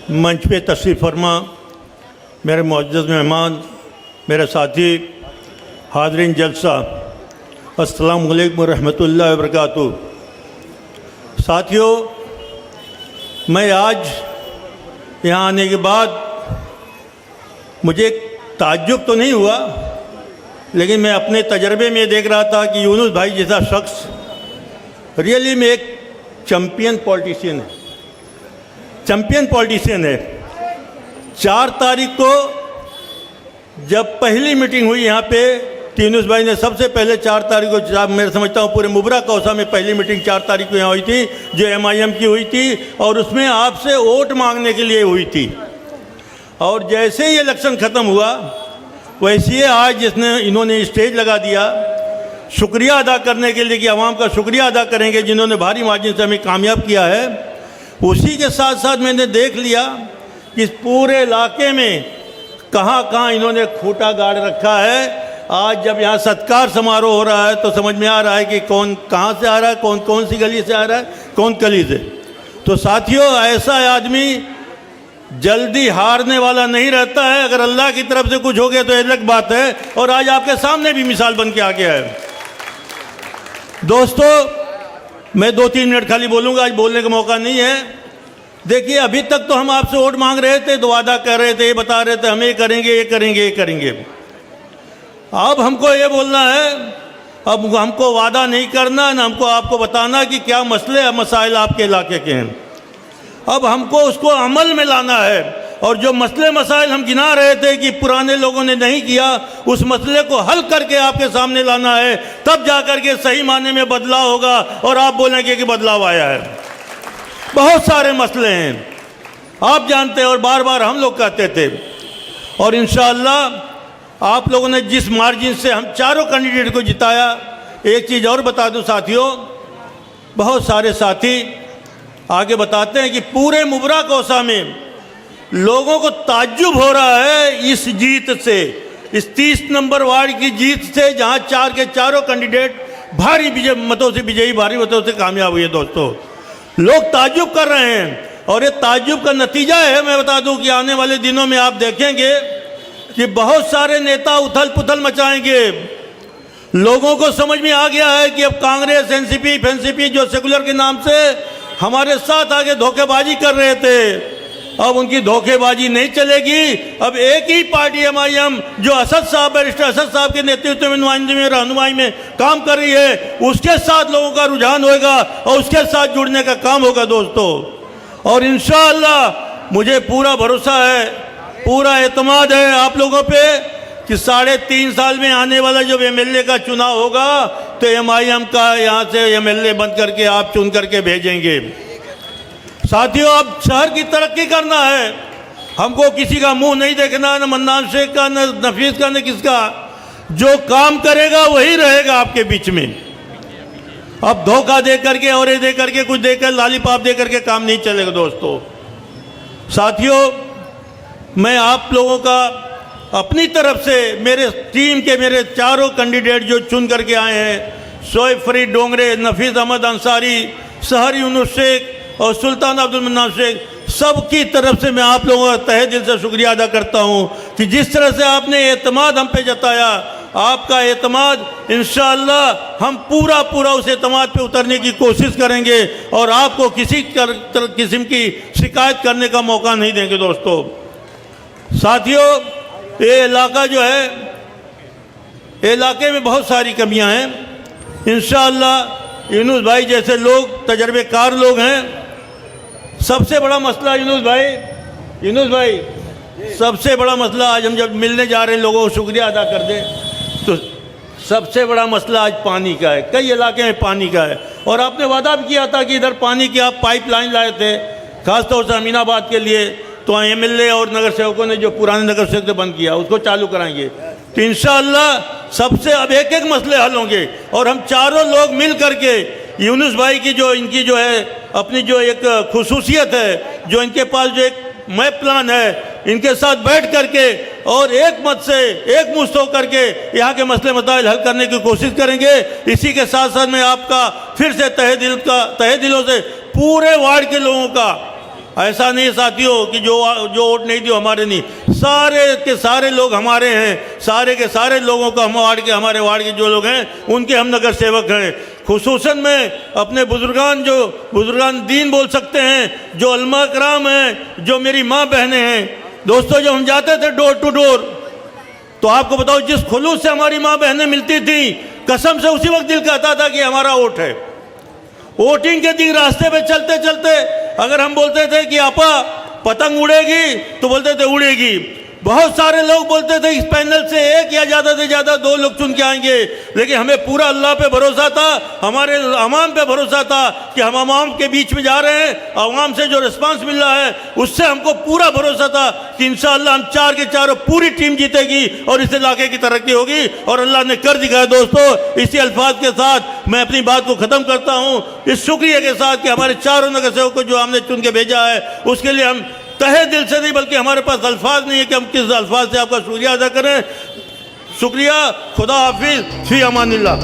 मंच पे तशरीफ़ फरमा मेरे मुअज़्ज़ज़ मेहमान, मेरे साथी, हाज़रीन जलसा, अस्सलामु अलैकुम व रहमतुल्लाहि व बरकातुहू। साथियों, मैं आज यहाँ आने के बाद मुझे ताज्जुब तो नहीं हुआ, लेकिन मैं अपने तजर्बे में देख रहा था कि यूनुस भाई जैसा शख्स रियली में एक चैम्पियन पॉलिटिशियन है। 4 तारीख को जब पहली मीटिंग हुई यहाँ पे, यूनुस भाई ने सबसे पहले 4 तारीख को, मैं समझता हूँ पूरे मुबरा कौसा में पहली मीटिंग 4 तारीख को यहाँ हुई थी, जो MIM की हुई थी, और उसमें आपसे वोट मांगने के लिए हुई थी। और जैसे ही इलेक्शन ख़त्म हुआ, वैसे ही आज इन्होंने स्टेज लगा दिया शुक्रिया अदा करने के लिए कि आवाम का शुक्रिया अदा करेंगे जिन्होंने भारी मार्जिन से हमें कामयाब किया है। उसी के साथ साथ मैंने देख लिया कि इस पूरे इलाके में कहाँ कहाँ इन्होंने खूंटा गाड़ रखा है। आज जब यहाँ सत्कार समारोह हो रहा है तो समझ में आ रहा है कि कौन कहाँ से आ रहा है, कौन कौन सी गली से आ रहा है, कौन गली से। तो साथियों, ऐसा आदमी जल्दी हारने वाला नहीं रहता है। अगर अल्लाह की तरफ से कुछ हो गया तो अलग बात है, और आज आपके सामने भी मिसाल बन के आ गया है। दोस्तों, मैं 2-3 मिनट खाली बोलूँगा, आज बोलने का मौका नहीं है। देखिए, अभी तक तो हम आपसे वोट मांग रहे थे, तो वादा कर रहे थे, ये बता रहे थे हम ये करेंगे, ये करेंगे, ये करेंगे। अब हमको ये बोलना है, अब हमको वादा नहीं करना, न हमको आपको बताना कि क्या मसले मसाइल आपके इलाके के हैं। अब हमको उसको अमल में लाना है, और जो मसले मसाइल हम गिना रहे थे कि पुराने लोगों ने नहीं किया, उस मसले को हल करके आपके सामने लाना है। तब जाकर के सही मायने में बदलाव होगा और आप बोलेंगे कि बदलाव आया है। बहुत सारे मसले हैं, आप जानते हैं, और बार बार हम लोग कहते थे। और इंशाअल्लाह आप लोगों ने जिस मार्जिन से हम चारों कैंडिडेट को जिताया, एक चीज़ और बता दूं साथियों, बहुत सारे साथी आगे बताते हैं कि पूरे मुबरा कौसा में लोगों को ताज्जुब हो रहा है इस जीत से, इस 30 नंबर वार्ड की जीत से, जहां 4 के चारों कैंडिडेट भारी मतों से विजयी, भारी मतों से कामयाब हुए। दोस्तों, लोग ताज्जुब कर रहे हैं, और ये ताज्जुब का नतीजा है, मैं बता दूं कि आने वाले दिनों में आप देखेंगे कि बहुत सारे नेता उथल पुथल मचाएंगे। लोगों को समझ में आ गया है कि अब कांग्रेस, एनसीपी जो सेकुलर के नाम से हमारे साथ आगे धोखेबाजी कर रहे थे, अब उनकी धोखेबाजी नहीं चलेगी। अब एक ही पार्टी MIM जो असद साहब, बैरिस्टर असद साहब के नेतृत्व में, नुमाइंदगी में, रहनुमाई में काम कर रही है, उसके साथ लोगों का रुझान होगा और उसके साथ जुड़ने का काम होगा दोस्तों। और इंशाअल्लाह मुझे पूरा भरोसा है, पूरा एतमाद है आप लोगों पे कि 3.5 साल में आने वाला जब MLA का चुनाव होगा तो MIM का यहाँ से MLA बन करके आप चुन करके भेजेंगे। साथियों, अब शहर की तरक्की करना है, हमको किसी का मुंह नहीं देखना, न मन्नान शेख का, न नफीस का, न किसका। जो काम करेगा वही रहेगा आपके बीच में। अब धोखा दे करके और ये दे करके, कुछ देकर, लालीपाप दे करके काम नहीं चलेगा दोस्तों। साथियों, मैं आप लोगों का अपनी तरफ से, मेरे टीम के मेरे चारों कैंडिडेट जो चुन करके आए हैं, शोएब फरीद डोंगरे, नफीस अहमद अंसारी, सहर यूनुस शेख और सुल्तान अब्दुल मन्नान शेख, सबकी तरफ से मैं आप लोगों का तहे दिल से शुक्रिया अदा करता हूं कि जिस तरह से आपने एतमाद हम पे जताया, आपका एतमाद इंशाअल्लाह हम पूरा उस एतमाद पे उतरने की कोशिश करेंगे और आपको किसी किस्म की शिकायत करने का मौका नहीं देंगे। दोस्तों, साथियों, ये इलाका जो है, इलाके में बहुत सारी कमियां हैं। इंशाअल्लाह यूनुस भाई जैसे लोग, तजर्बेकार लोग हैं। सबसे बड़ा मसला यूनुस भाई सबसे बड़ा मसला, आज हम जब मिलने जा रहे हैं लोगों को शुक्रिया अदा कर दें, तो सबसे बड़ा मसला आज पानी का है। कई इलाके में पानी का है, और आपने वादा भी किया था कि इधर पानी की आप पाइपलाइन लाए थे, खासतौर से अमीनाबाद के लिए। तो MLA और नगर सेवकों ने जो पुराने नगर सेवक से बंद किया, उसको चालू कराएंगे। तो इंशाअल्लाह सबसे अब एक मसले हल होंगे, और हम चारों लोग मिल करके यूनुस भाई की जो, इनकी जो है अपनी जो एक खुसूसियत है, जो इनके पास जो एक मैप प्लान है, इनके साथ बैठ करके और एक मत से, एक मुश्त होकर के यहाँ के मसले मसाइल हल करने की कोशिश करेंगे। इसी के साथ साथ मैं आपका फिर से तहे दिलों से पूरे वार्ड के लोगों का ऐसा नहीं साथियों कि जो वोट नहीं दियो हमारे नहीं, सारे के सारे लोग हमारे हैं, सारे के सारे लोगों का हमारे वार्ड के जो लोग हैं उनके हम नगर सेवक हैं। खुसूसन में अपने बुजुर्गान दीन बोल सकते हैं, जो अल्मा कराम हैं, जो मेरी माँ बहनें हैं। दोस्तों, जब हम जाते थे डोर टू डोर, तो आपको बताओ जिस खुलूस से हमारी माँ बहनें मिलती थी, कसम से उसी वक्त दिल कहता था कि हमारा वोट है। वोटिंग के दिन रास्ते पे चलते चलते अगर हम बोलते थे कि आपा पतंग उड़ेगी, तो बोलते थे उड़ेगी। बहुत सारे लोग बोलते थे इस पैनल से एक या ज़्यादा से ज़्यादा 2 लोग चुन के आएंगे, लेकिन हमें पूरा अल्लाह पे भरोसा था, हमारे अवाम पे भरोसा था कि हम अवाम के बीच में जा रहे हैं। अवाम से जो रिस्पांस मिल रहा है उससे हमको पूरा भरोसा था कि इंशाअल्लाह हम 4 के 4 पूरी टीम जीतेगी और इस इलाके की तरक्की होगी, और अल्लाह ने कर दिखाया। दोस्तों, इसी अल्फाज के साथ मैं अपनी बात को ख़त्म करता हूँ, इस शुक्रिया के साथ कि हमारे चारों नगर सेवक को जो हमने चुन के भेजा है उसके लिए हम तहे दिल से नहीं, बल्कि हमारे पास अल्फाज नहीं है कि हम किस अल्फाज से आपका शुक्रिया अदा करें। शुक्रिया। खुदा हाफिज, फी अमानिल्लाह।